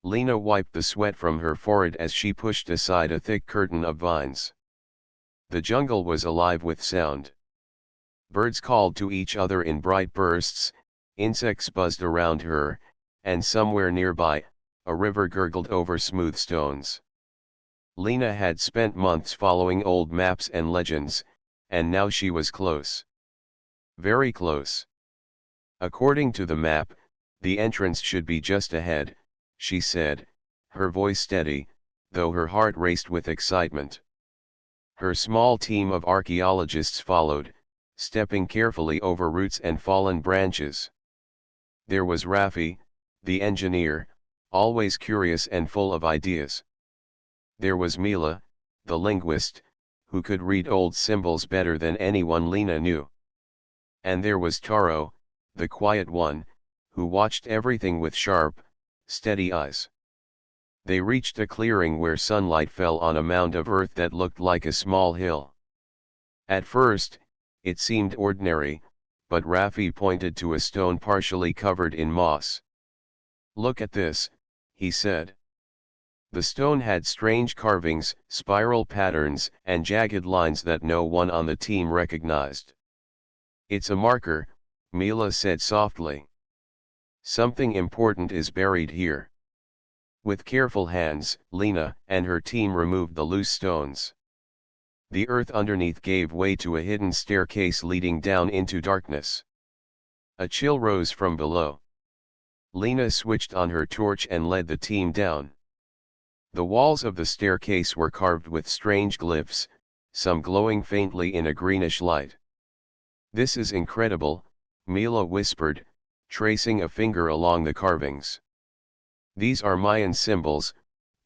Lena wiped the sweat from her forehead as she pushed aside a thick curtain of vines. The jungle was alive with sound. Birds called to each other in bright bursts, insects buzzed around her, and somewhere nearby, a river gurgled over smooth stones. Lena had spent months following old maps and legends, and now she was close. Very close. According to the map, the entrance should be just ahead, she said, her voice steady, though her heart raced with excitement. Her small team of archaeologists followed, stepping carefully over roots and fallen branches. There was Rafi, the engineer, always curious and full of ideas. There was Mila, the linguist, who could read old symbols better than anyone Lena knew. And there was Taro, the quiet one, who watched everything with sharp, steady eyes. They reached a clearing where sunlight fell on a mound of earth that looked like a small hill. At first, it seemed ordinary, but Rafi pointed to a stone partially covered in moss. "Look at this," he said. The stone had strange carvings, spiral patterns, and jagged lines that no one on the team recognized. "It's a marker," Mila said softly. "Something important is buried here." With careful hands, Lena and her team removed the loose stones. The earth underneath gave way to a hidden staircase leading down into darkness. A chill rose from below. Lena switched on her torch and led the team down. The walls of the staircase were carved with strange glyphs, some glowing faintly in a greenish light. "This is incredible," Mila whispered, tracing a finger along the carvings. "These are Mayan symbols,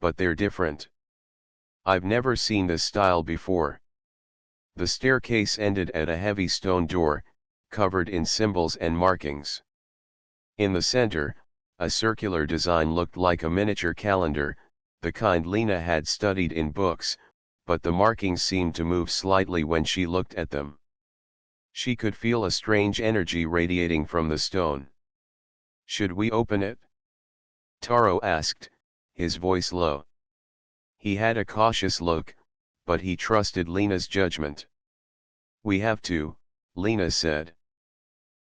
but they're different. I've never seen this style before." The staircase ended at a heavy stone door, covered in symbols and markings. In the center, a circular design looked like a miniature calendar, the kind Lena had studied in books, but the markings seemed to move slightly when she looked at them. She could feel a strange energy radiating from the stone. "Should we open it?" Taro asked, his voice low. He had a cautious look, but he trusted Lena's judgment. "We have to," Lena said.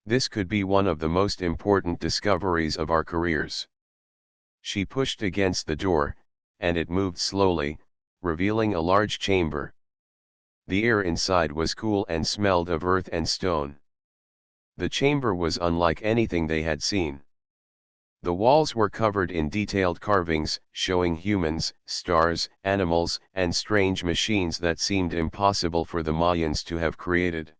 "This could be one of the most important discoveries of our careers." She pushed against the door, and it moved slowly, revealing a large chamber. The air inside was cool and smelled of earth and stone. The chamber was unlike anything they had seen. The walls were covered in detailed carvings, showing humans, stars, animals, and strange machines that seemed impossible for the Mayans to have created.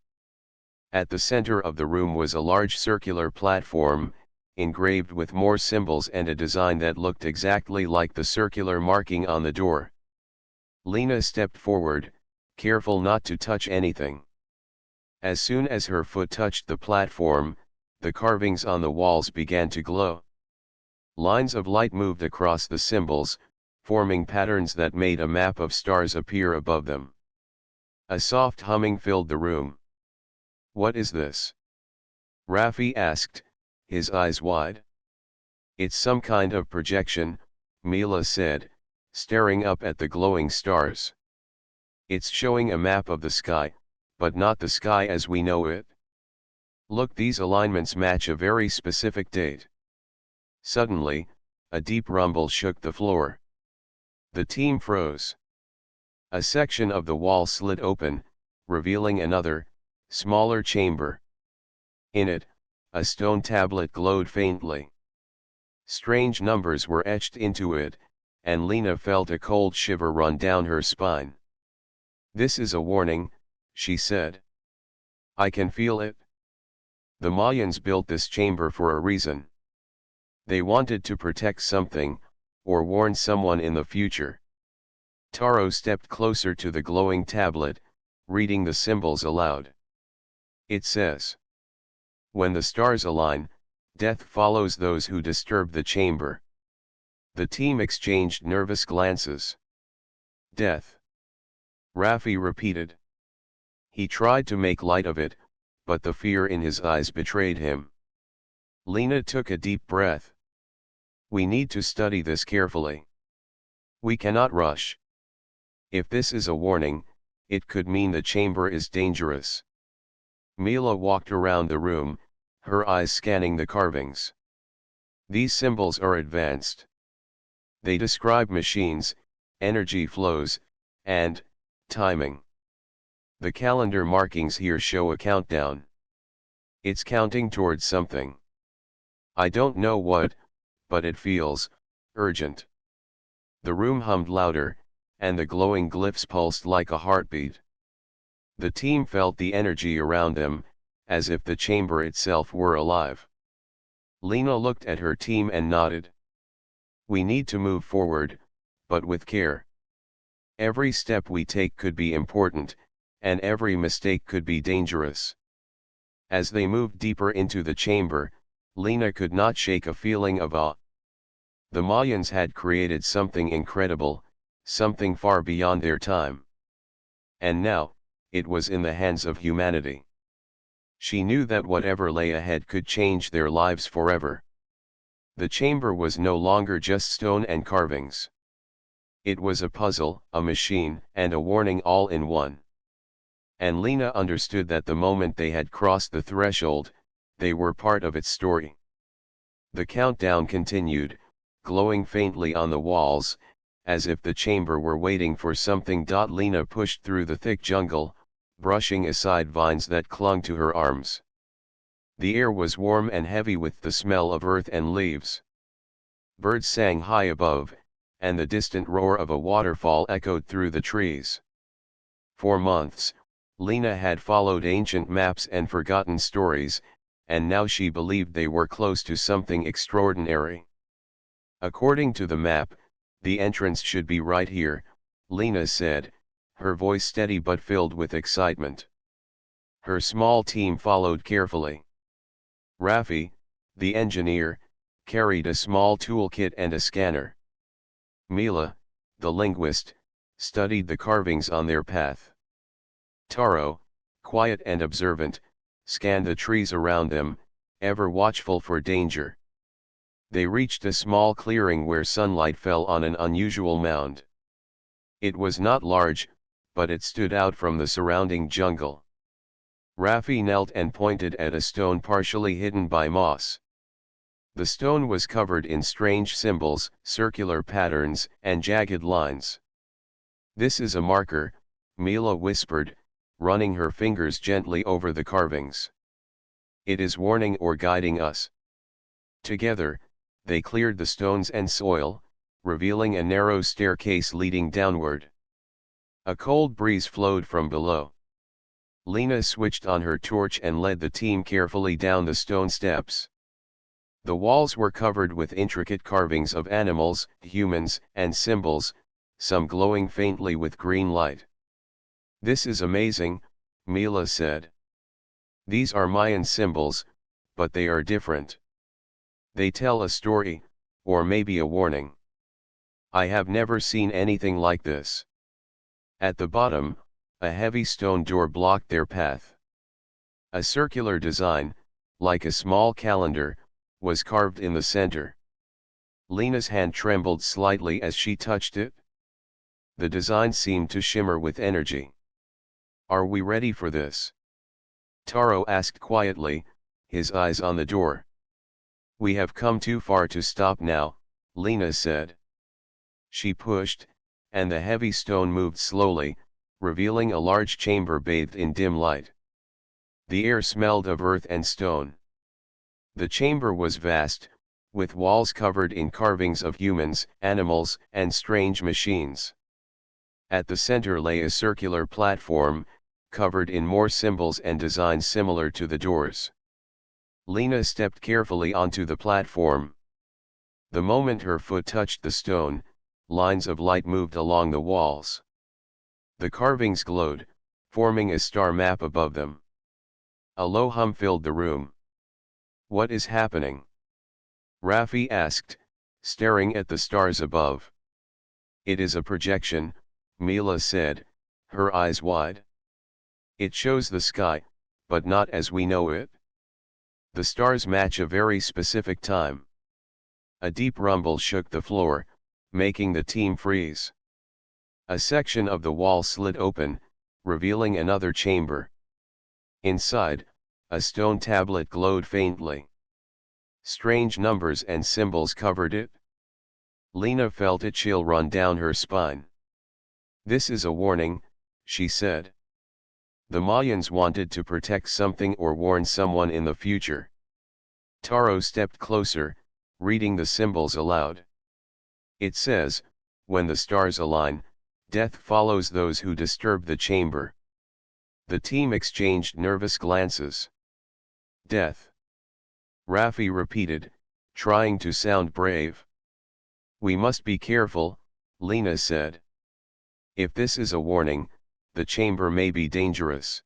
At the center of the room was a large circular platform, engraved with more symbols and a design that looked exactly like the circular marking on the door. Lena stepped forward, careful not to touch anything. As soon as her foot touched the platform, the carvings on the walls began to glow. Lines of light moved across the symbols, forming patterns that made a map of stars appear above them. A soft humming filled the room. "What is this?" Rafi asked, his eyes wide. "It's some kind of projection," Mila said, staring up at the glowing stars. "It's showing a map of the sky, but not the sky as we know it. Look, these alignments match a very specific date." Suddenly, a deep rumble shook the floor. The team froze. A section of the wall slid open, revealing another, smaller chamber. In it, a stone tablet glowed faintly. Strange numbers were etched into it, and Lena felt a cold shiver run down her spine. "This is a warning," she said. "I can feel it. The Mayans built this chamber for a reason. They wanted to protect something, or warn someone in the future." Taro stepped closer to the glowing tablet, reading the symbols aloud. "It says, 'When the stars align, death follows those who disturb the chamber.'" The team exchanged nervous glances. "Death," Rafi repeated. He tried to make light of it, but the fear in his eyes betrayed him. Lena took a deep breath. We need to study this carefully. We cannot rush. If this is a warning, it could mean the chamber is dangerous. Mila walked around the room, her eyes scanning the carvings. These symbols are advanced. They describe machines, energy flows, and timing. The calendar markings here show a countdown. It's counting towards something. I don't know what, but it feels urgent. The room hummed louder, and the glowing glyphs pulsed like a heartbeat. The team felt the energy around them, as if the chamber itself were alive. Lena looked at her team and nodded. We need to move forward, but with care. Every step we take could be important, and every mistake could be dangerous. As they moved deeper into the chamber, Lena could not shake a feeling of awe. The Mayans had created something incredible, something far beyond their time. And now, it was in the hands of humanity. She knew that whatever lay ahead could change their lives forever. The chamber was no longer just stone and carvings. It was a puzzle, a machine, and a warning all in one. And Lena understood that the moment they had crossed the threshold, they were part of its story. The countdown continued, glowing faintly on the walls, as if the chamber were waiting for something. Lena pushed through the thick jungle, brushing aside vines that clung to her arms. The air was warm and heavy with the smell of earth and leaves. Birds sang high above, and the distant roar of a waterfall echoed through the trees. For months, Lena had followed ancient maps and forgotten stories, and now she believed they were close to something extraordinary. According to the map, the entrance should be right here, Lena said, her voice steady but filled with excitement. Her small team followed carefully. Rafi, the engineer, carried a small toolkit and a scanner. Mila, the linguist, studied the carvings on their path. Taro, quiet and observant, scanned the trees around them, ever watchful for danger. They reached a small clearing where sunlight fell on an unusual mound. It was not large, but it stood out from the surrounding jungle. Rafi knelt and pointed at a stone partially hidden by moss. The stone was covered in strange symbols, circular patterns, and jagged lines. This is a marker, Mila whispered, running her fingers gently over the carvings. It is warning or guiding us. Together, they cleared the stones and soil, revealing a narrow staircase leading downward. A cold breeze flowed from below. Lena switched on her torch and led the team carefully down the stone steps. The walls were covered with intricate carvings of animals, humans, and symbols, some glowing faintly with green light. This is amazing, Mila said. These are Mayan symbols, but they are different. They tell a story, or maybe a warning. I have never seen anything like this. At the bottom, a heavy stone door blocked their path. A circular design, like a small calendar, was carved in the center. Lena's hand trembled slightly as she touched it. The design seemed to shimmer with energy. Are we ready for this? Taro asked quietly, his eyes on the door. We have come too far to stop now, Lena said. She pushed, and the heavy stone moved slowly, revealing a large chamber bathed in dim light. The air smelled of earth and stone. The chamber was vast, with walls covered in carvings of humans, animals, and strange machines. At the center lay a circular platform, covered in more symbols and designs similar to the doors. Lena stepped carefully onto the platform. The moment her foot touched the stone, lines of light moved along the walls. The carvings glowed, forming a star map above them. A low hum filled the room. What is happening? Rafi asked, staring at the stars above. It is a projection, Mila said, her eyes wide. It shows the sky, but not as we know it. The stars match a very specific time. A deep rumble shook the floor, making the team freeze. A section of the wall slid open, revealing another chamber. Inside, a stone tablet glowed faintly. Strange numbers and symbols covered it. Lena felt a chill run down her spine. "This is a warning," she said. "The Mayans wanted to protect something or warn someone in the future." Taro stepped closer, reading the symbols aloud. "It says, when the stars align, death follows those who disturb the chamber." The team exchanged nervous glances. "Death," Raffi repeated, trying to sound brave. "We must be careful," Lena said. "If this is a warning, the chamber may be dangerous."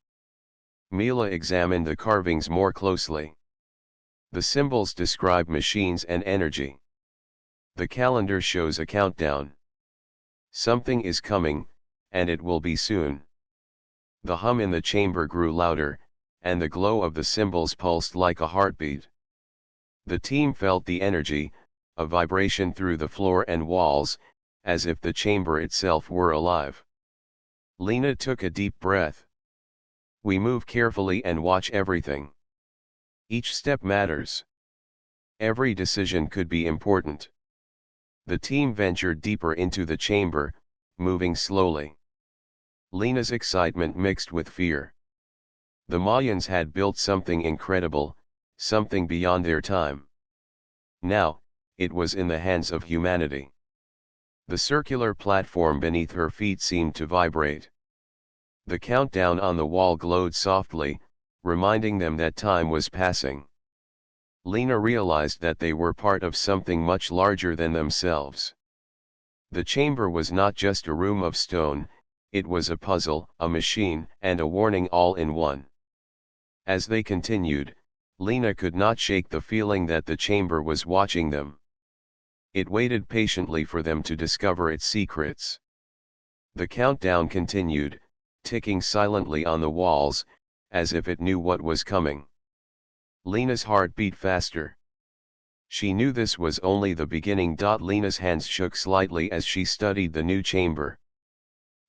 Mila examined the carvings more closely. The symbols describe machines and energy. The calendar shows a countdown. Something is coming, and it will be soon. The hum in the chamber grew louder, and the glow of the symbols pulsed like a heartbeat. The team felt the energy, a vibration through the floor and walls, as if the chamber itself were alive. Lena took a deep breath. "We move carefully and watch everything. Each step matters. Every decision could be important." The team ventured deeper into the chamber, moving slowly. Lena's excitement mixed with fear. The Mayans had built something incredible, something beyond their time. Now, it was in the hands of humanity. The circular platform beneath her feet seemed to vibrate. The countdown on the wall glowed softly, reminding them that time was passing. Lena realized that they were part of something much larger than themselves. The chamber was not just a room of stone, it was a puzzle, a machine, and a warning all in one. As they continued, Lena could not shake the feeling that the chamber was watching them. It waited patiently for them to discover its secrets. The countdown continued, ticking silently on the walls, as if it knew what was coming. Lena's heart beat faster. She knew this was only the beginning. Lena's hands shook slightly as she studied the new chamber.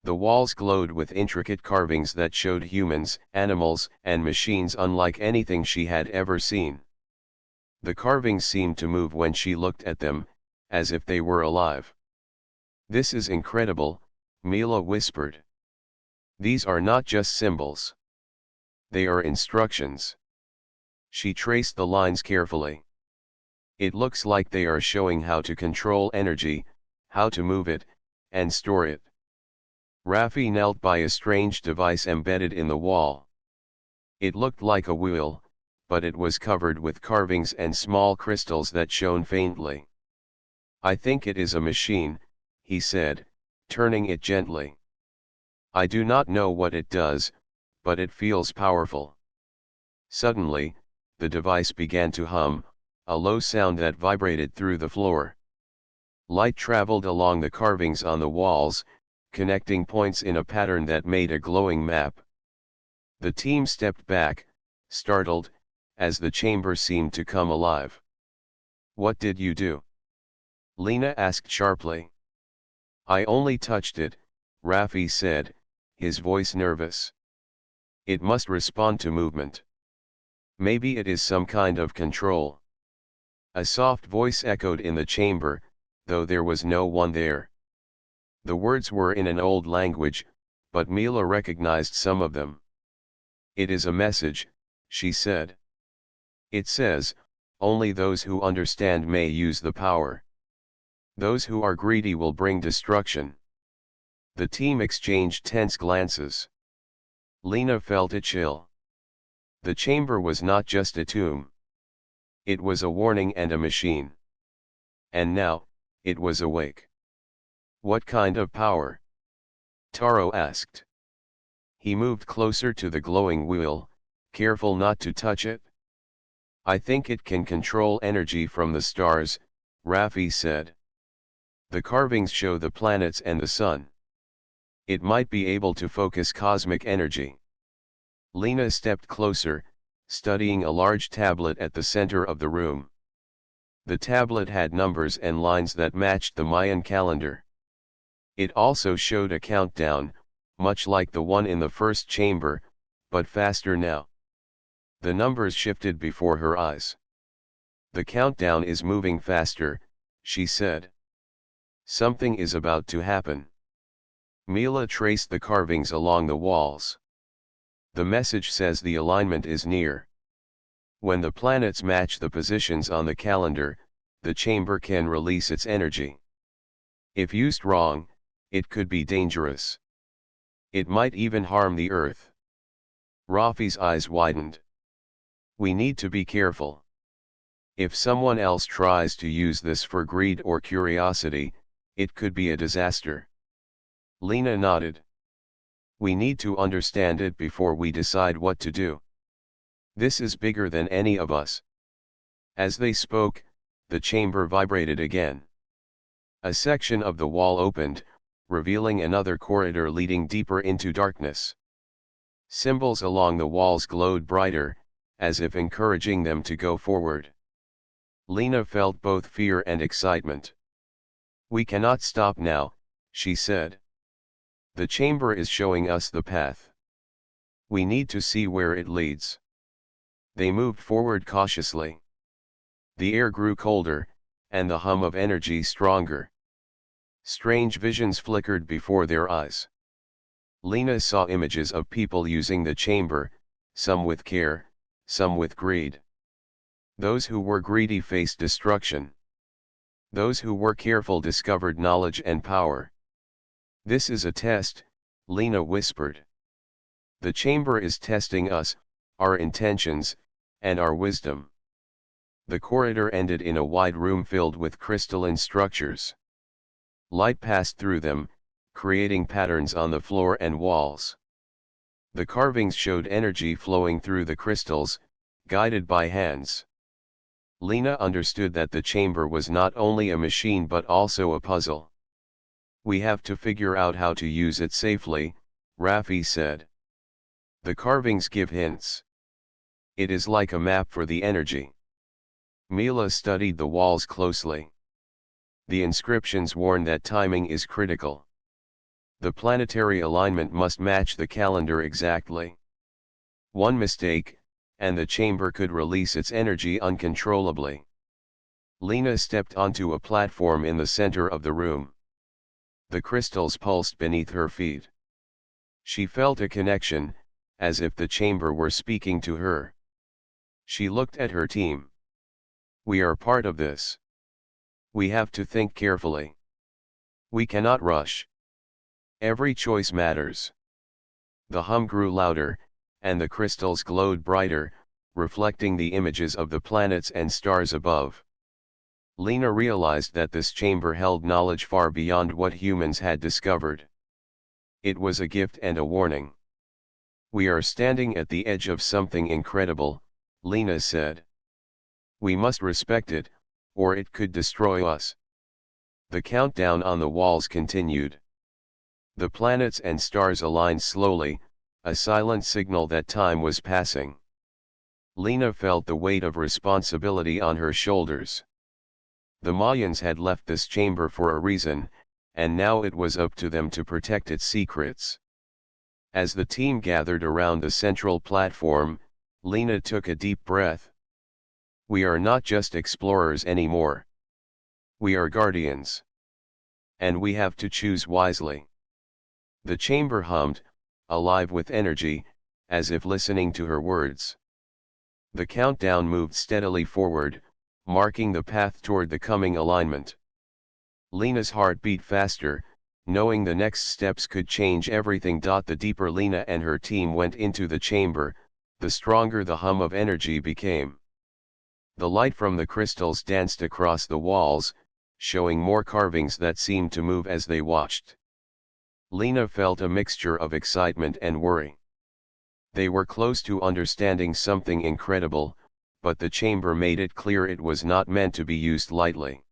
The walls glowed with intricate carvings that showed humans, animals, and machines unlike anything she had ever seen. The carvings seemed to move when she looked at them, as if they were alive. "This is incredible," Mila whispered. "These are not just symbols. They are instructions." She traced the lines carefully. "It looks like they are showing how to control energy, how to move it, and store it." Raffi knelt by a strange device embedded in the wall. It looked like a wheel, but it was covered with carvings and small crystals that shone faintly. "I think it is a machine," he said, turning it gently. "I do not know what it does, but it feels powerful." Suddenly, the device began to hum, a low sound that vibrated through the floor. Light traveled along the carvings on the walls, connecting points in a pattern that made a glowing map. The team stepped back, startled, as the chamber seemed to come alive. "What did you do?" Lena asked sharply. "I only touched it," Raffi said, his voice nervous. "It must respond to movement. Maybe it is some kind of control." A soft voice echoed in the chamber, though there was no one there. The words were in an old language, but Mila recognized some of them. "It is a message," she said. "It says, only those who understand may use the power. Those who are greedy will bring destruction." The team exchanged tense glances. Lena felt a chill. The chamber was not just a tomb. It was a warning and a machine. And now, it was awake. "What kind of power?" Taro asked. He moved closer to the glowing wheel, careful not to touch it. "I think it can control energy from the stars," Raffi said. "The carvings show the planets and the sun. It might be able to focus cosmic energy." Lena stepped closer, studying a large tablet at the center of the room. The tablet had numbers and lines that matched the Mayan calendar. It also showed a countdown, much like the one in the first chamber, but faster now. The numbers shifted before her eyes. "The countdown is moving faster," she said. "Something is about to happen." Mila traced the carvings along the walls. "The message says the alignment is near. When the planets match the positions on the calendar, the chamber can release its energy. If used wrong, it could be dangerous. It might even harm the Earth." Rafi's eyes widened. "We need to be careful. If someone else tries to use this for greed or curiosity, it could be a disaster." Lena nodded. "We need to understand it before we decide what to do. This is bigger than any of us." As they spoke, the chamber vibrated again. A section of the wall opened, revealing another corridor leading deeper into darkness. Symbols along the walls glowed brighter, as if encouraging them to go forward. Lena felt both fear and excitement. "We cannot stop now," she said. "The chamber is showing us the path. We need to see where it leads." They moved forward cautiously. The air grew colder, and the hum of energy stronger. Strange visions flickered before their eyes. Lena saw images of people using the chamber, some with care, some with greed. Those who were greedy faced destruction. Those who were careful discovered knowledge and power. "This is a test," Lena whispered. "The chamber is testing us, our intentions, and our wisdom." The corridor ended in a wide room filled with crystalline structures. Light passed through them, creating patterns on the floor and walls. The carvings showed energy flowing through the crystals, guided by hands. Lena understood that the chamber was not only a machine but also a puzzle. "We have to figure out how to use it safely," Rafi said. "The carvings give hints. It is like a map for the energy." Mila studied the walls closely. The inscriptions warn that timing is critical. The planetary alignment must match the calendar exactly. One mistake, and the chamber could release its energy uncontrollably. Lena stepped onto a platform in the center of the room. The crystals pulsed beneath her feet. She felt a connection, as if the chamber were speaking to her. She looked at her team. "We are part of this. We have to think carefully. We cannot rush. Every choice matters." The hum grew louder, and the crystals glowed brighter, reflecting the images of the planets and stars above. Lena realized that this chamber held knowledge far beyond what humans had discovered. It was a gift and a warning. "We are standing at the edge of something incredible," Lena said. "We must respect it, or it could destroy us." The countdown on the walls continued. The planets and stars aligned slowly, a silent signal that time was passing. Lena felt the weight of responsibility on her shoulders. The Mayans had left this chamber for a reason, and now it was up to them to protect its secrets. As the team gathered around the central platform, Lena took a deep breath. "We are not just explorers anymore. We are guardians. And we have to choose wisely." The chamber hummed, alive with energy, as if listening to her words. The countdown moved steadily forward, marking the path toward the coming alignment. Lena's heart beat faster, knowing the next steps could change everything. The deeper Lena and her team went into the chamber, the stronger the hum of energy became. The light from the crystals danced across the walls, showing more carvings that seemed to move as they watched. Lena felt a mixture of excitement and worry. They were close to understanding something incredible, but the chamber made it clear it was not meant to be used lightly.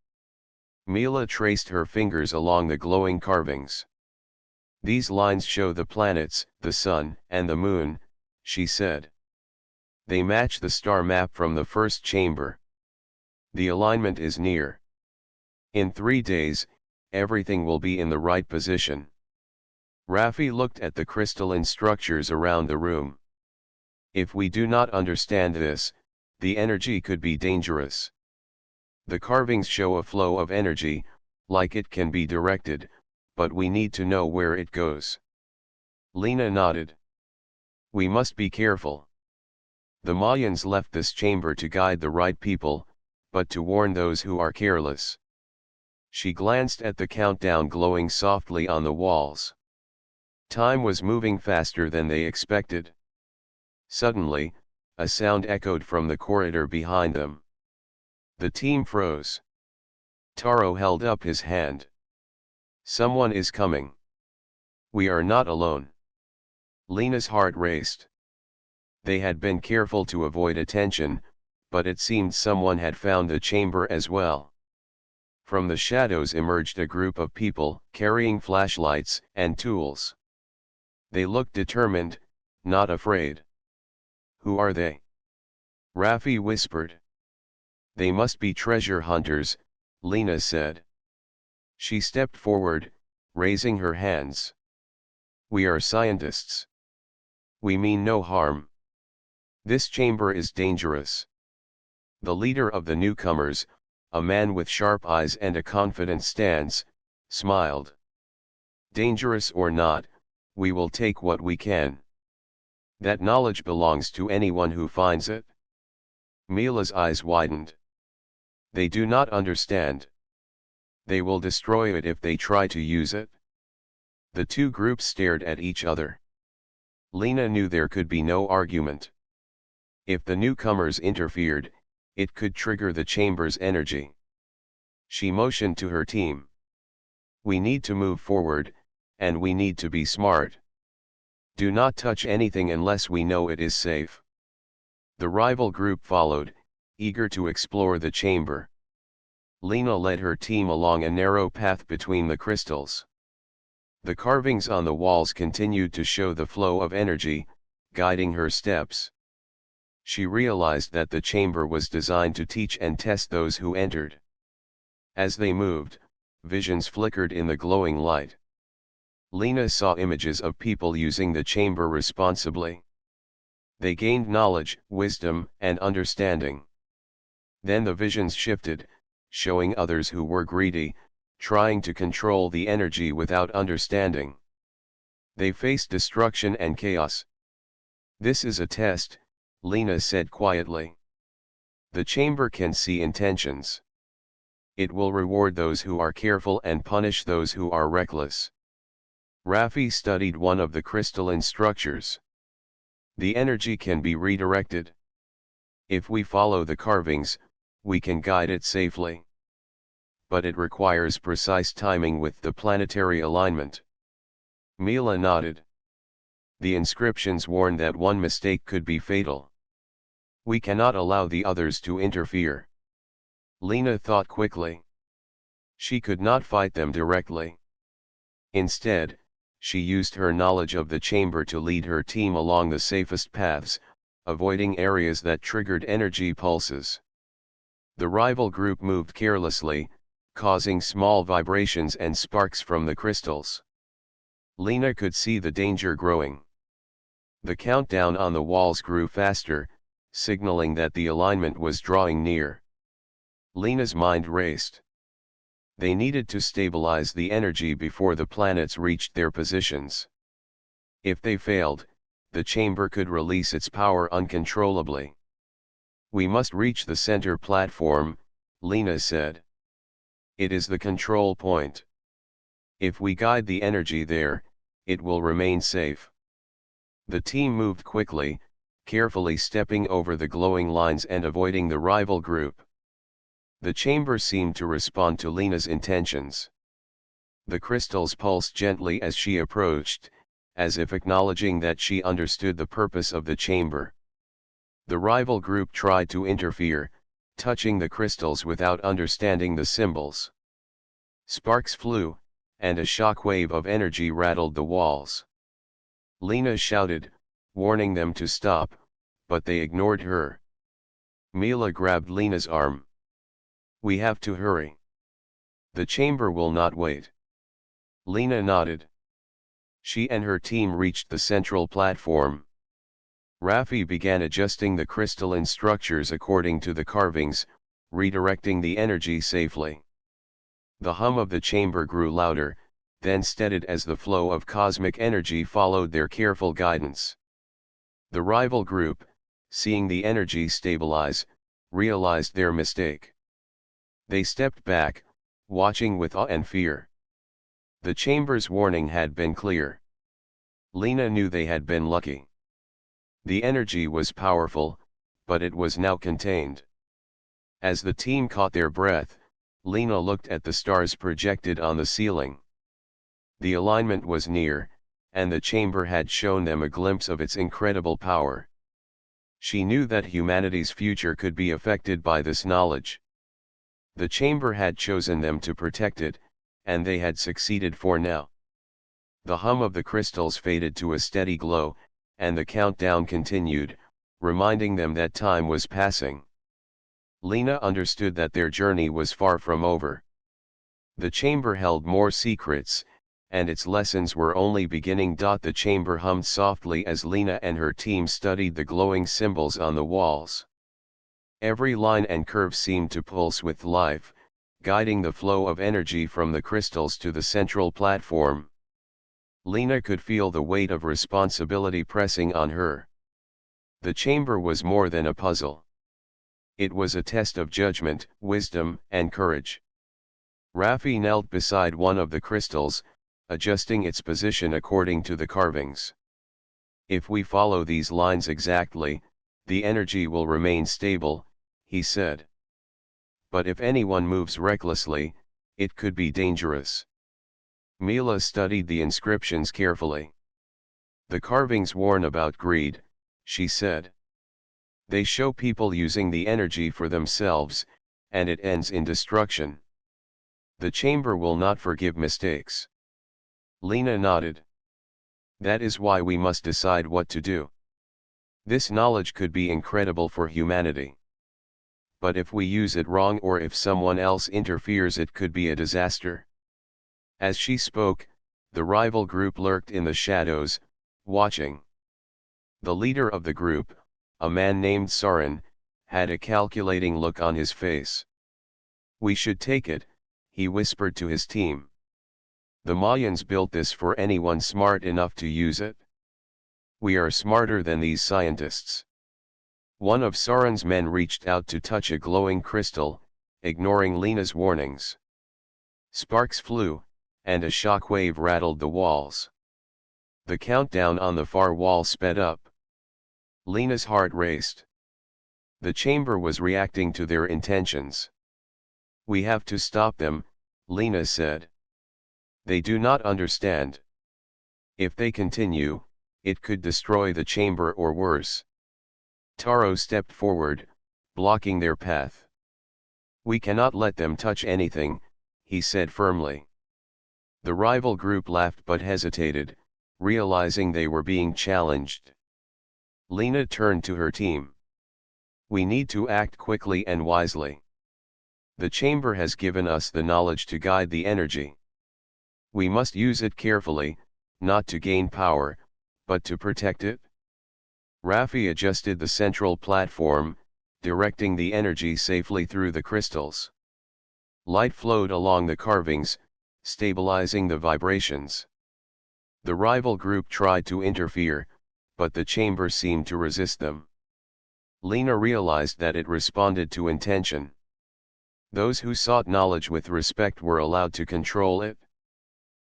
Mila traced her fingers along the glowing carvings. "These lines show the planets, the sun, and the moon," she said. "They match the star map from the first chamber." The alignment is near. In 3 days, everything will be in the right position. Raffi looked at the crystalline structures around the room. If we do not understand this, the energy could be dangerous. The carvings show a flow of energy, like it can be directed, but we need to know where it goes. Lena nodded. We must be careful. The Mayans left this chamber to guide the right people, but to warn those who are careless. She glanced at the countdown glowing softly on the walls. Time was moving faster than they expected. Suddenly, a sound echoed from the corridor behind them. The team froze. Taro held up his hand. Someone is coming. We are not alone. Lena's heart raced. They had been careful to avoid attention, but it seemed someone had found the chamber as well. From the shadows emerged a group of people, carrying flashlights and tools. They looked determined, not afraid. Who are they? Raffi whispered. They must be treasure hunters, Lena said. She stepped forward, raising her hands. We are scientists. We mean no harm. This chamber is dangerous. The leader of the newcomers, a man with sharp eyes and a confident stance, smiled. Dangerous or not, we will take what we can. That knowledge belongs to anyone who finds it. Mila's eyes widened. They do not understand. They will destroy it if they try to use it. The two groups stared at each other. Lena knew there could be no argument. If the newcomers interfered, it could trigger the chamber's energy. She motioned to her team. We need to move forward, and we need to be smart. Do not touch anything unless we know it is safe. The rival group followed, eager to explore the chamber. Lena led her team along a narrow path between the crystals. The carvings on the walls continued to show the flow of energy, guiding her steps. She realized that the chamber was designed to teach and test those who entered. As they moved, visions flickered in the glowing light. Lena saw images of people using the chamber responsibly. They gained knowledge, wisdom, and understanding. Then the visions shifted, showing others who were greedy, trying to control the energy without understanding. They faced destruction and chaos. This is a test, Lena said quietly. The chamber can see intentions. It will reward those who are careful and punish those who are reckless. Raffi studied one of the crystalline structures. The energy can be redirected. If we follow the carvings, we can guide it safely. But it requires precise timing with the planetary alignment. Mila nodded. The inscriptions warn that one mistake could be fatal. We cannot allow the others to interfere. Lena thought quickly. She could not fight them directly. Instead, she used her knowledge of the chamber to lead her team along the safest paths, avoiding areas that triggered energy pulses. The rival group moved carelessly, causing small vibrations and sparks from the crystals. Lena could see the danger growing. The countdown on the walls grew faster, signaling that the alignment was drawing near. Lena's mind raced. They needed to stabilize the energy before the planets reached their positions. If they failed, the chamber could release its power uncontrollably. We must reach the center platform, Lena said. It is the control point. If we guide the energy there, it will remain safe. The team moved quickly, carefully stepping over the glowing lines and avoiding the rival group. The chamber seemed to respond to Lena's intentions. The crystals pulsed gently as she approached, as if acknowledging that she understood the purpose of the chamber. The rival group tried to interfere, touching the crystals without understanding the symbols. Sparks flew, and a shock wave of energy rattled the walls. Lena shouted, warning them to stop, but they ignored her. Mila grabbed Lena's arm. We have to hurry. The chamber will not wait. Lena nodded. She and her team reached the central platform. Rafi began adjusting the crystalline structures according to the carvings, redirecting the energy safely. The hum of the chamber grew louder, then steadied as the flow of cosmic energy followed their careful guidance. The rival group, seeing the energy stabilize, realized their mistake. They stepped back, watching with awe and fear. The chamber's warning had been clear. Lena knew they had been lucky. The energy was powerful, but it was now contained. As the team caught their breath, Lena looked at the stars projected on the ceiling. The alignment was near, and the chamber had shown them a glimpse of its incredible power. She knew that humanity's future could be affected by this knowledge. The chamber had chosen them to protect it, and they had succeeded for now. The hum of the crystals faded to a steady glow, and the countdown continued, reminding them that time was passing. Lena understood that their journey was far from over. The chamber held more secrets, and its lessons were only beginning. The chamber hummed softly as Lena and her team studied the glowing symbols on the walls. Every line and curve seemed to pulse with life, guiding the flow of energy from the crystals to the central platform. Lena could feel the weight of responsibility pressing on her. The chamber was more than a puzzle. It was a test of judgment, wisdom, and courage. Rafi knelt beside one of the crystals, adjusting its position according to the carvings. If we follow these lines exactly, the energy will remain stable, he said. But if anyone moves recklessly, it could be dangerous. Mila studied the inscriptions carefully. The carvings warn about greed, she said. They show people using the energy for themselves, and it ends in destruction. The chamber will not forgive mistakes. Lena nodded. That is why we must decide what to do. This knowledge could be incredible for humanity. But if we use it wrong or if someone else interferes, it could be a disaster. As she spoke, the rival group lurked in the shadows, watching. The leader of the group, a man named Sarin, had a calculating look on his face. We should take it, he whispered to his team. The Mayans built this for anyone smart enough to use it. We are smarter than these scientists. One of Sarin's men reached out to touch a glowing crystal, ignoring Lena's warnings. Sparks flew, and a shock wave rattled the walls. The countdown on the far wall sped up. Lena's heart raced. The chamber was reacting to their intentions. We have to stop them, Lena said. They do not understand. If they continue, it could destroy the chamber or worse. Taro stepped forward, blocking their path. We cannot let them touch anything, he said firmly. The rival group laughed but hesitated, realizing they were being challenged. Lena turned to her team. We need to act quickly and wisely. The chamber has given us the knowledge to guide the energy. We must use it carefully, not to gain power, but to protect it. Rafi adjusted the central platform, directing the energy safely through the crystals. Light flowed along the carvings, stabilizing the vibrations. The rival group tried to interfere, but the chamber seemed to resist them. Lena realized that it responded to intention. Those who sought knowledge with respect were allowed to control it.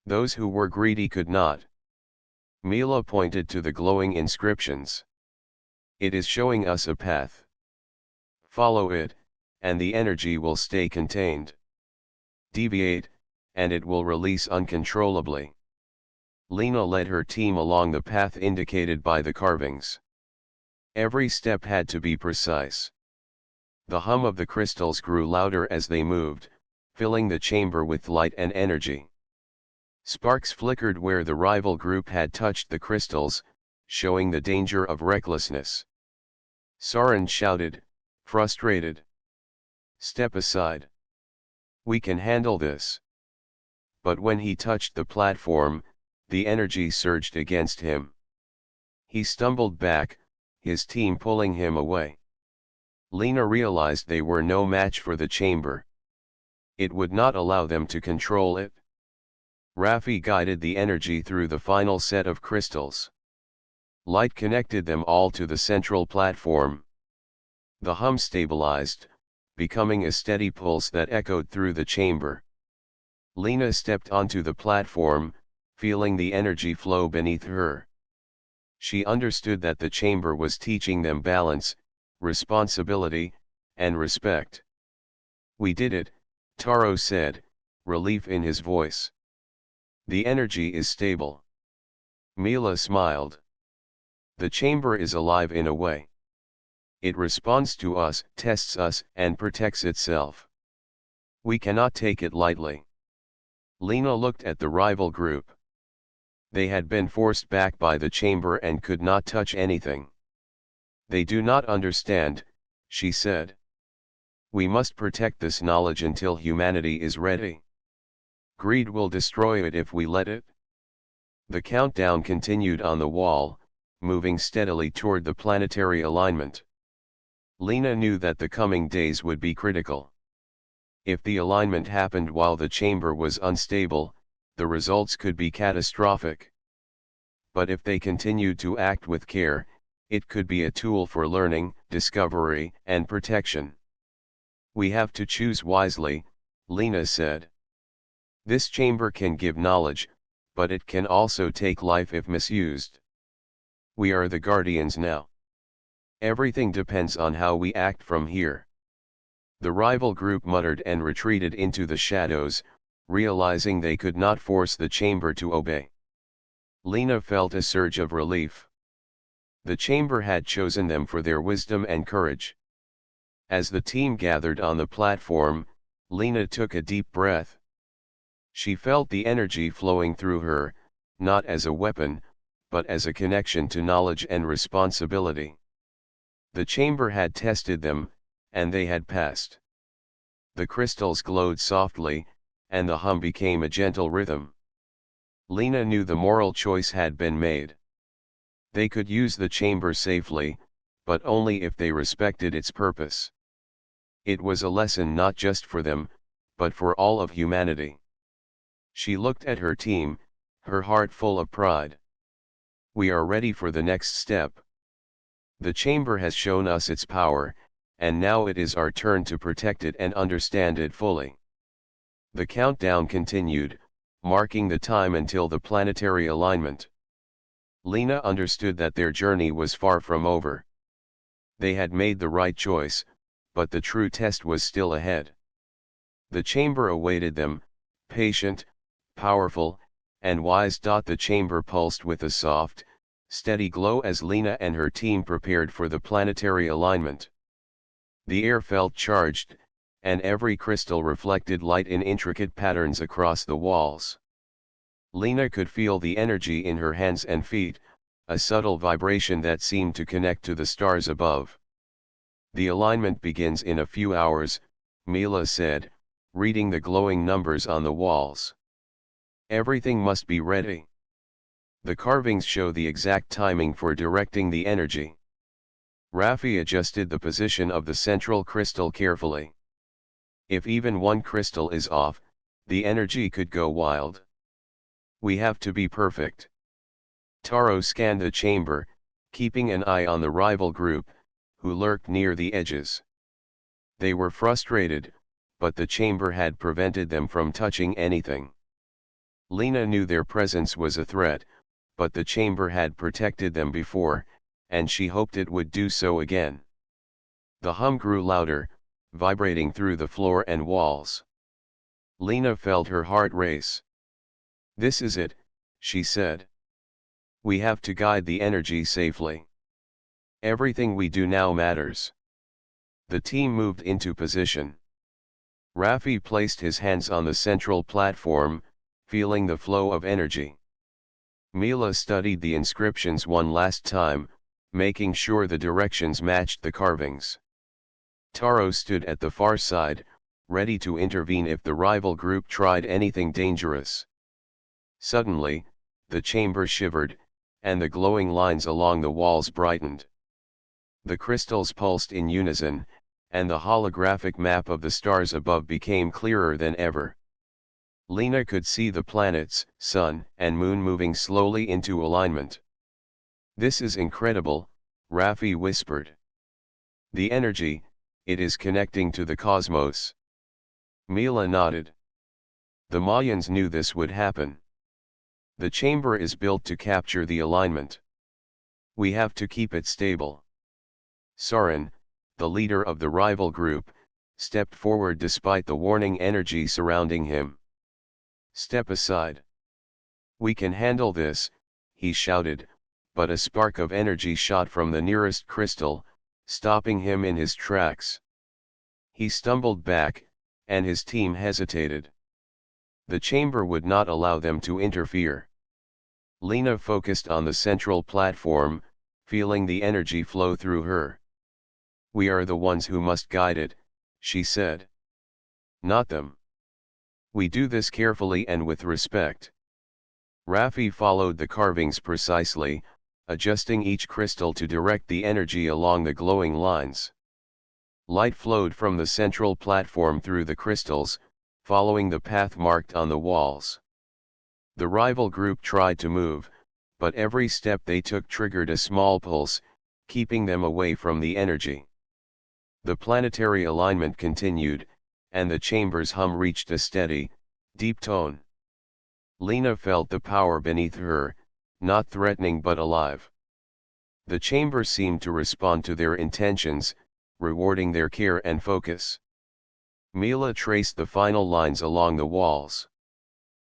Those who were greedy could not. Mila pointed to the glowing inscriptions. It is showing us a path. Follow it, and the energy will stay contained. Deviate, and it will release uncontrollably. Lena led her team along the path indicated by the carvings. Every step had to be precise. The hum of the crystals grew louder as they moved, filling the chamber with light and energy. Sparks flickered where the rival group had touched the crystals, showing the danger of recklessness. Sarin shouted, frustrated. Step aside. We can handle this. But when he touched the platform, the energy surged against him. He stumbled back, his team pulling him away. Lena realized they were no match for the chamber. It would not allow them to control it. Raffi guided the energy through the final set of crystals. Light connected them all to the central platform. The hum stabilized, becoming a steady pulse that echoed through the chamber. Lena stepped onto the platform, feeling the energy flow beneath her. She understood that the chamber was teaching them balance, responsibility, and respect. "We did it," Taro said, relief in his voice. "The energy is stable." Mila smiled. "The chamber is alive in a way. It responds to us, tests us, and protects itself. We cannot take it lightly." Lena looked at the rival group. They had been forced back by the chamber and could not touch anything. "They do not understand," she said. "We must protect this knowledge until humanity is ready. Greed will destroy it if we let it." The countdown continued on the wall, moving steadily toward the planetary alignment. Lena knew that the coming days would be critical. If the alignment happened while the chamber was unstable, the results could be catastrophic. But if they continued to act with care, it could be a tool for learning, discovery, and protection. "We have to choose wisely," Lena said. "This chamber can give knowledge, but it can also take life if misused. We are the guardians now. Everything depends on how we act from here." The rival group muttered and retreated into the shadows, realizing they could not force the chamber to obey. Lena felt a surge of relief. The chamber had chosen them for their wisdom and courage. As the team gathered on the platform, Lena took a deep breath. She felt the energy flowing through her, not as a weapon, but as a connection to knowledge and responsibility. The chamber had tested them, and they had passed. The crystals glowed softly, and the hum became a gentle rhythm. Lena knew the moral choice had been made. They could use the chamber safely, but only if they respected its purpose. It was a lesson not just for them, but for all of humanity. She looked at her team, her heart full of pride. "We are ready for the next step. The chamber has shown us its power, and now it is our turn to protect it and understand it fully." The countdown continued, marking the time until the planetary alignment. Lena understood that their journey was far from over. They had made the right choice, but the true test was still ahead. The chamber awaited them, patient, powerful, and wise. The chamber pulsed with a soft, steady glow as Lena and her team prepared for the planetary alignment. The air felt charged, and every crystal reflected light in intricate patterns across the walls. Lena could feel the energy in her hands and feet, a subtle vibration that seemed to connect to the stars above. "The alignment begins in a few hours," Mila said, reading the glowing numbers on the walls. "Everything must be ready. The carvings show the exact timing for directing the energy." Raffi adjusted the position of the central crystal carefully. If even one crystal is off, the energy could go wild. "We have to be perfect." Taro scanned the chamber, keeping an eye on the rival group, who lurked near the edges. They were frustrated, but the chamber had prevented them from touching anything. Lena knew their presence was a threat, but the chamber had protected them before, and she hoped it would do so again. The hum grew louder, vibrating through the floor and walls. Lena felt her heart race. "This is it," she said. "We have to guide the energy safely. Everything we do now matters." The team moved into position. Raffi placed his hands on the central platform, feeling the flow of energy. Mila studied the inscriptions one last time, making sure the directions matched the carvings. Taro stood at the far side, ready to intervene if the rival group tried anything dangerous. Suddenly, the chamber shivered, and the glowing lines along the walls brightened. The crystals pulsed in unison, and the holographic map of the stars above became clearer than ever. Lena could see the planets, sun, and moon moving slowly into alignment. "This is incredible," Raffi whispered. "The energy, it is connecting to the cosmos." Mila nodded. The Mayans knew this would happen. "The chamber is built to capture the alignment. We have to keep it stable." Soren, the leader of the rival group, stepped forward despite the warning energy surrounding him. "Step aside. We can handle this," he shouted, but a spark of energy shot from the nearest crystal, stopping him in his tracks. He stumbled back, and his team hesitated. The chamber would not allow them to interfere. Lena focused on the central platform, feeling the energy flow through her. "We are the ones who must guide it," she said. "Not them. We do this carefully and with respect." Raffi followed the carvings precisely, adjusting each crystal to direct the energy along the glowing lines. Light flowed from the central platform through the crystals, following the path marked on the walls. The rival group tried to move, but every step they took triggered a small pulse, keeping them away from the energy. The planetary alignment continued, and the chamber's hum reached a steady, deep tone. Lena felt the power beneath her, not threatening but alive. The chamber seemed to respond to their intentions, rewarding their care and focus. Mila traced the final lines along the walls.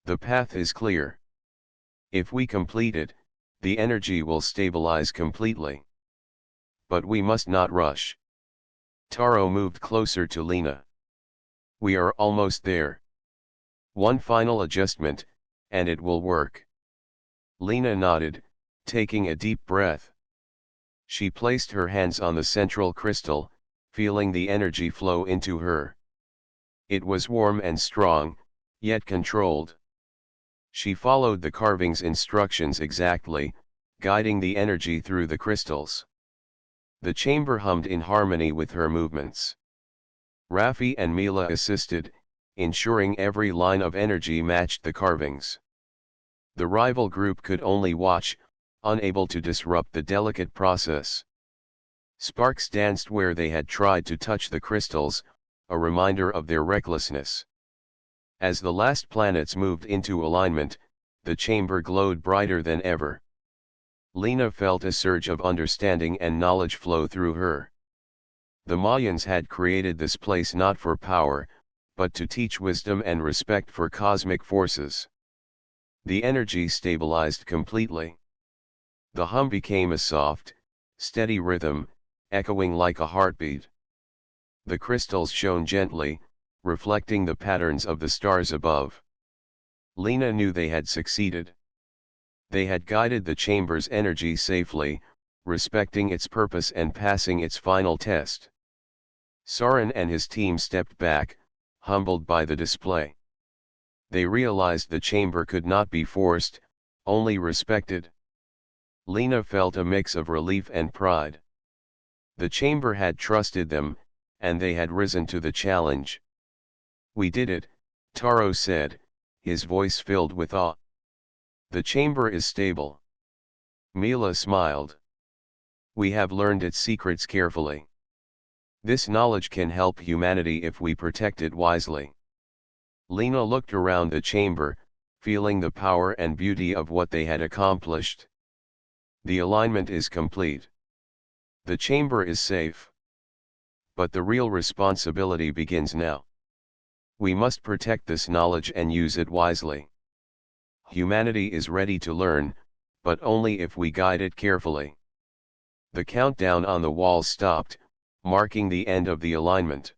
"The path is clear. If we complete it, the energy will stabilize completely. But we must not rush." Taro moved closer to Lena. "We are almost there. One final adjustment, and it will work." Lena nodded, taking a deep breath. She placed her hands on the central crystal, feeling the energy flow into her. It was warm and strong, yet controlled. She followed the carving's instructions exactly, guiding the energy through the crystals. The chamber hummed in harmony with her movements. Raffi and Mila assisted, ensuring every line of energy matched the carvings. The rival group could only watch, unable to disrupt the delicate process. Sparks danced where they had tried to touch the crystals, a reminder of their recklessness. As the last planets moved into alignment, the chamber glowed brighter than ever. Lena felt a surge of understanding and knowledge flow through her. The Mayans had created this place not for power, but to teach wisdom and respect for cosmic forces. The energy stabilized completely. The hum became a soft, steady rhythm, echoing like a heartbeat. The crystals shone gently, reflecting the patterns of the stars above. Lena knew they had succeeded. They had guided the chamber's energy safely, respecting its purpose and passing its final test. Soren and his team stepped back, humbled by the display. They realized the chamber could not be forced, only respected. Lena felt a mix of relief and pride. The chamber had trusted them, and they had risen to the challenge. "We did it," Taro said, his voice filled with awe. "The chamber is stable." Mila smiled. "We have learned its secrets carefully. This knowledge can help humanity if we protect it wisely." Lena looked around the chamber, feeling the power and beauty of what they had accomplished. The alignment is complete. The chamber is safe. But the real responsibility begins now. We must protect this knowledge and use it wisely. Humanity is ready to learn, but only if we guide it carefully. The countdown on the wall stopped, marking the end of the alignment.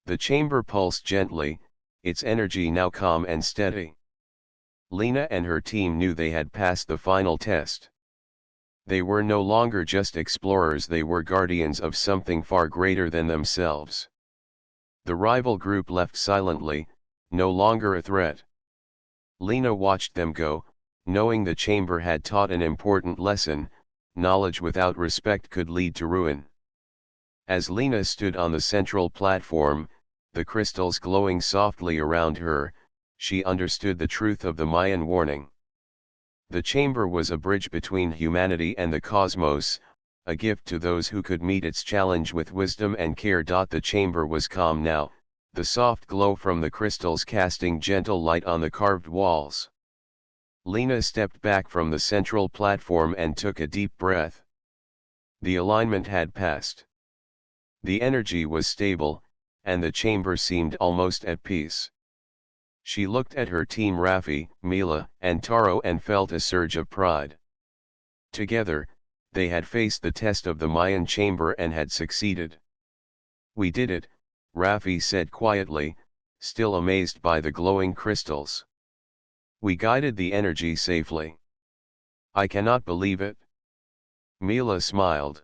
The chamber pulsed gently, its energy now calm and steady. Lena and her team knew they had passed the final test. They were no longer just explorers, they were guardians of something far greater than themselves. The rival group left silently, no longer a threat. Lena watched them go, knowing the chamber had taught an important lesson: knowledge without respect could lead to ruin. As Lena stood on the central platform, the crystals glowing softly around her, she understood the truth of the Mayan warning. The chamber was a bridge between humanity and the cosmos, a gift to those who could meet its challenge with wisdom and care. The chamber was calm now, the soft glow from the crystals casting gentle light on the carved walls. Lena stepped back from the central platform and took a deep breath. The alignment had passed. The energy was stable, and the chamber seemed almost at peace. She looked at her team, Rafi, Mila, and Taro, and felt a surge of pride. Together, they had faced the test of the Mayan chamber and had succeeded. "We did it," Rafi said quietly, still amazed by the glowing crystals. "We guided the energy safely." "I cannot believe it." Mila smiled.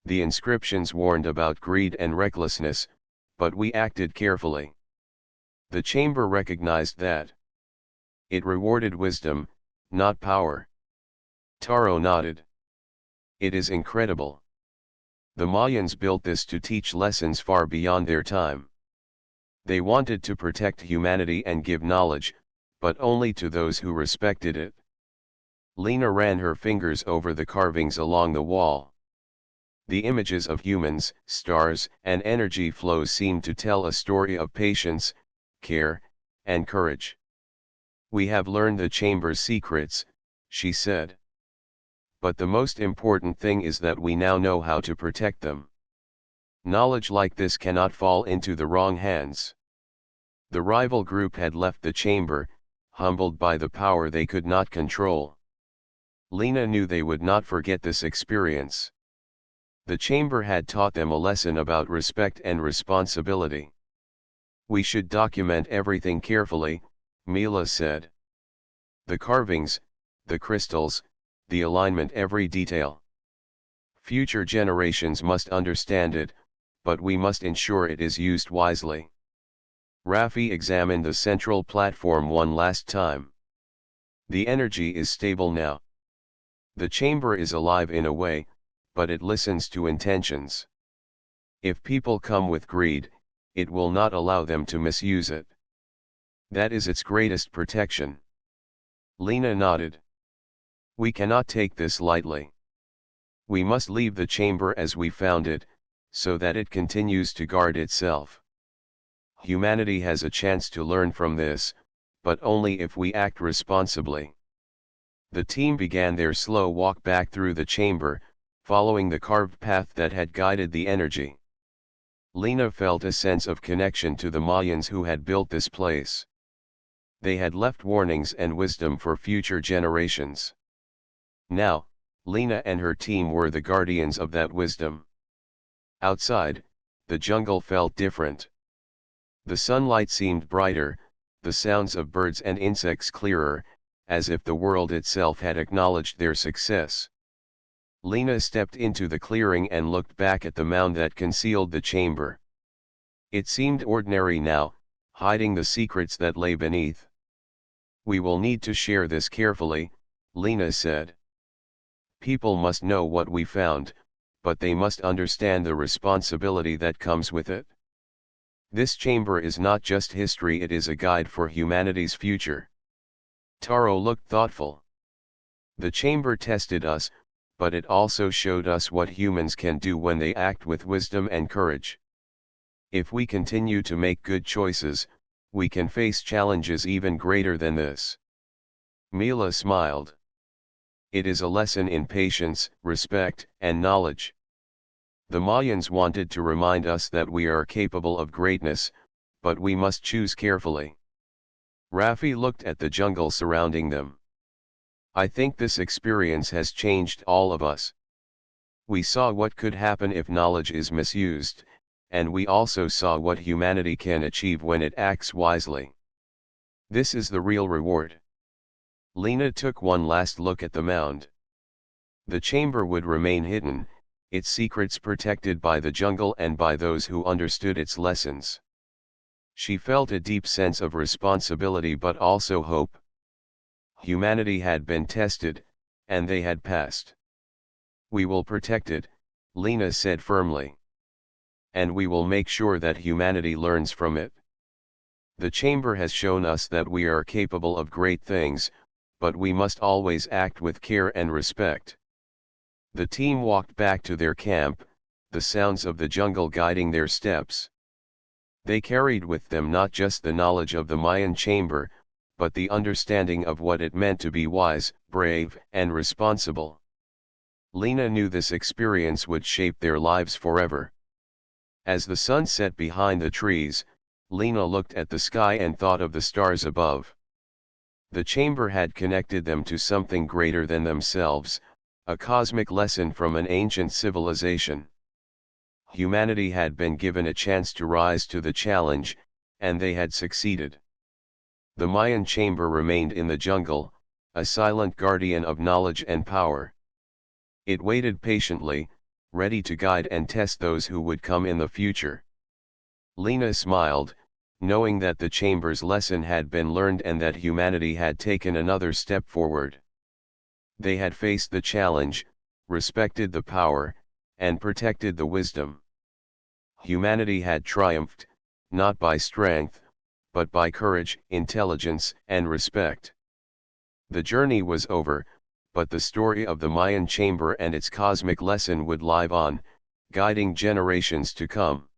"The inscriptions warned about greed and recklessness, but we acted carefully. The chamber recognized that. It rewarded wisdom, not power." Taro nodded. "It is incredible. The Mayans built this to teach lessons far beyond their time. They wanted to protect humanity and give knowledge, but only to those who respected it." Lena ran her fingers over the carvings along the wall. The images of humans, stars, and energy flows seemed to tell a story of patience, care, and courage. "We have learned the chamber's secrets," she said. "But the most important thing is that we now know how to protect them. Knowledge like this cannot fall into the wrong hands." The rival group had left the chamber, humbled by the power they could not control. Lena knew they would not forget this experience. The chamber had taught them a lesson about respect and responsibility. "We should document everything carefully," Mila said. "The carvings, the crystals, the alignment, every detail. Future generations must understand it, but we must ensure it is used wisely." Rafi examined the central platform one last time. "The energy is stable now. The chamber is alive in a way, but it listens to intentions. If people come with greed, it will not allow them to misuse it. That is its greatest protection." Lena nodded. "We cannot take this lightly. We must leave the chamber as we found it, so that it continues to guard itself. Humanity has a chance to learn from this, but only if we act responsibly." The team began their slow walk back through the chamber, following the carved path that had guided the energy. Lena felt a sense of connection to the Mayans who had built this place. They had left warnings and wisdom for future generations. Now, Lena and her team were the guardians of that wisdom. Outside, the jungle felt different. The sunlight seemed brighter, the sounds of birds and insects clearer, as if the world itself had acknowledged their success. Lena stepped into the clearing and looked back at the mound that concealed the chamber. It seemed ordinary now, hiding the secrets that lay beneath. "We will need to share this carefully," Lena said. "People must know what we found, but they must understand the responsibility that comes with it. This chamber is not just history, it is a guide for humanity's future." Taro looked thoughtful. "The chamber tested us, but it also showed us what humans can do when they act with wisdom and courage. If we continue to make good choices, we can face challenges even greater than this." Mila smiled. "It is a lesson in patience, respect, and knowledge. The Mayans wanted to remind us that we are capable of greatness, but we must choose carefully." Rafi looked at the jungle surrounding them. "I think this experience has changed all of us. We saw what could happen if knowledge is misused, and we also saw what humanity can achieve when it acts wisely. This is the real reward." Lena took one last look at the mound. The chamber would remain hidden, its secrets protected by the jungle and by those who understood its lessons. She felt a deep sense of responsibility but also hope. Humanity had been tested, and they had passed. "We will protect it," Lena said firmly. "And we will make sure that humanity learns from it. The chamber has shown us that we are capable of great things, but we must always act with care and respect." The team walked back to their camp, the sounds of the jungle guiding their steps. They carried with them not just the knowledge of the Mayan chamber, but the understanding of what it meant to be wise, brave, and responsible. Lena knew this experience would shape their lives forever. As the sun set behind the trees, Lena looked at the sky and thought of the stars above. The chamber had connected them to something greater than themselves, a cosmic lesson from an ancient civilization. Humanity had been given a chance to rise to the challenge, and they had succeeded. The Mayan chamber remained in the jungle, a silent guardian of knowledge and power. It waited patiently, ready to guide and test those who would come in the future. Lena smiled, knowing that the chamber's lesson had been learned and that humanity had taken another step forward. They had faced the challenge, respected the power, and protected the wisdom. Humanity had triumphed, not by strength, but by courage, intelligence, and respect. The journey was over, but the story of the Mayan chamber and its cosmic lesson would live on, guiding generations to come.